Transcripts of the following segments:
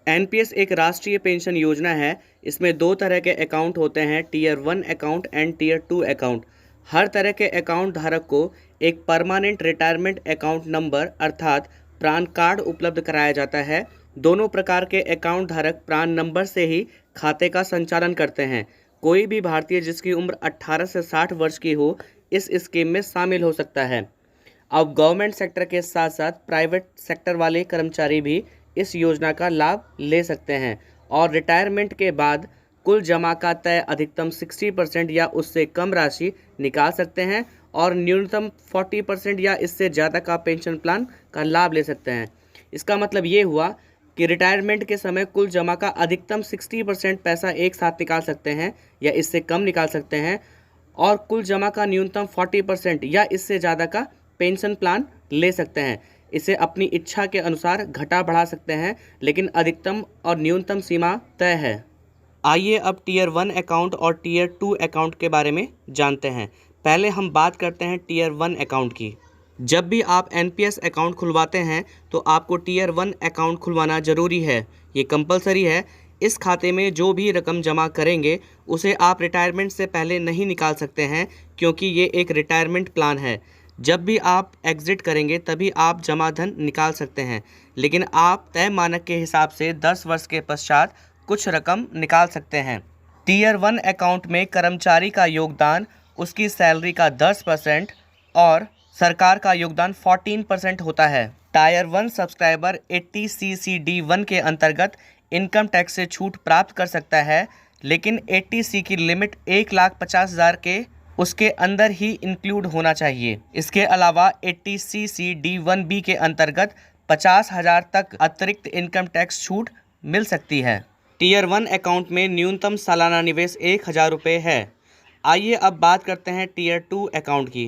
NPS एक राष्ट्रीय pension योजना है। इसमें दो तरह के अकाउंट होते हैं, tier 1 account and tier 2 account. हर तरह के अकाउंट धारक को एक परमानेंट रिटायरमेंट अकाउंट नंबर अर्थात प्रान कार्ड उपलब्ध कराया जाता है। दोनों प्रकार के अकाउंट धारक प्रान नंबर से ही खाते का संचालन करते हैं। कोई भी भारतीय जिसकी उम्र 18 से 60 वर्ष की हो इस स्कीम में शामिल हो सकता है। अब गवर्नमेंट सेक्टर के साथ साथ प्राइवेट सेक्टर वाले कर्मचारी भी इस योजना का लाभ ले सकते हैं और रिटायरमेंट के बाद कुल जमा का तय अधिकतम 60% या उससे कम राशि निकाल सकते हैं और न्यूनतम 40% या इससे ज़्यादा का पेंशन प्लान का लाभ ले सकते हैं। इसका मतलब ये हुआ कि रिटायरमेंट के समय कुल जमा का अधिकतम 60% पैसा एक साथ निकाल सकते हैं या इससे कम निकाल सकते हैं और कुल जमा का न्यूनतम 40% या इससे ज़्यादा का पेंशन प्लान ले सकते हैं। इसे अपनी इच्छा के अनुसार घटा बढ़ा सकते हैं, लेकिन अधिकतम और न्यूनतम सीमा तय है। आइए अब टीयर 1 अकाउंट और टीयर 2 अकाउंट के बारे में जानते हैं। पहले हम बात करते हैं टीयर 1 अकाउंट की। जब भी आप एनपीएस अकाउंट खुलवाते हैं तो आपको टीयर 1 अकाउंट खुलवाना ज़रूरी है, ये कंपलसरी है। इस खाते में जो भी रकम जमा करेंगे उसे आप रिटायरमेंट से पहले नहीं निकाल सकते हैं, क्योंकि ये एक रिटायरमेंट प्लान है। जब भी आप एग्ज़िट करेंगे तभी आप जमा धन निकाल सकते हैं, लेकिन आप तय मानक के हिसाब से 10 वर्ष के पश्चात कुछ रकम निकाल सकते हैं। टीयर 1 अकाउंट में कर्मचारी का योगदान उसकी सैलरी का 10% और सरकार का योगदान 14% होता है। टायर 1 सब्सक्राइबर 80CC-D1 के अंतर्गत इनकम टैक्स से छूट प्राप्त कर सकता है, लेकिन 80C की लिमिट 1,50,000 के उसके अंदर ही इंक्लूड होना चाहिए। इसके अलावा 80CC-D1B के अंतर्गत 50,000 तक अतिरिक्त इनकम टैक्स छूट मिल सकती है। टीयर 1 अकाउंट में न्यूनतम सालाना निवेश 1,000 रुपये है। आइए अब बात करते हैं टीयर 2 अकाउंट की।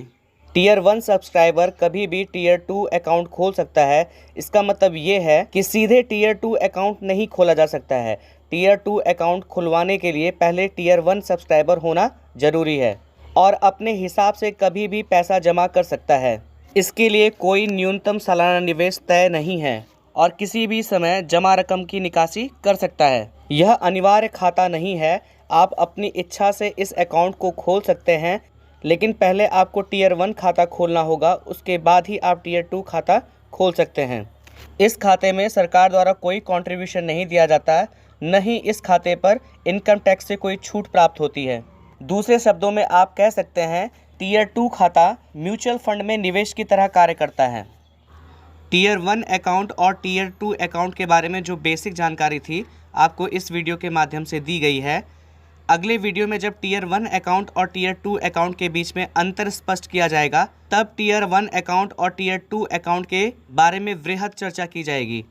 टीयर 1 सब्सक्राइबर कभी भी टीयर 2 अकाउंट खोल सकता है। इसका मतलब ये है कि सीधे टीयर 2 अकाउंट नहीं खोला जा सकता है। टीयर 2 अकाउंट खुलवाने के लिए पहले टीयर 1 सब्सक्राइबर होना ज़रूरी है और अपने हिसाब से कभी भी पैसा जमा कर सकता है। इसके लिए कोई न्यूनतम सालाना निवेश तय नहीं है और किसी भी समय जमा रकम की निकासी कर सकता है। यह अनिवार्य खाता नहीं है, आप अपनी इच्छा से इस अकाउंट को खोल सकते हैं, लेकिन पहले आपको टीयर 1 खाता खोलना होगा, उसके बाद ही आप टीयर 2 खाता खोल सकते हैं। इस खाते में सरकार द्वारा कोई कंट्रीब्यूशन नहीं दिया जाता, न ही इस खाते पर इनकम टैक्स से कोई छूट प्राप्त होती है। दूसरे शब्दों में आप कह सकते हैं टीयर 2 खाता म्यूचुअल फंड में निवेश की तरह कार्य करता है। टीयर 1 अकाउंट और टीयर 2 अकाउंट के बारे में जो बेसिक जानकारी थी आपको इस वीडियो के माध्यम से दी गई है। अगले वीडियो में जब टीयर 1 अकाउंट और टीयर 2 अकाउंट के बीच में अंतर स्पष्ट किया जाएगा, तब टीयर 1 अकाउंट और टीयर 2 अकाउंट के बारे में वृहद चर्चा की जाएगी।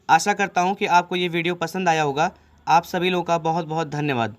आशा करता हूँ कि आपको ये वीडियो पसंद आया होगा। आप सभी लोगों का बहुत बहुत धन्यवाद।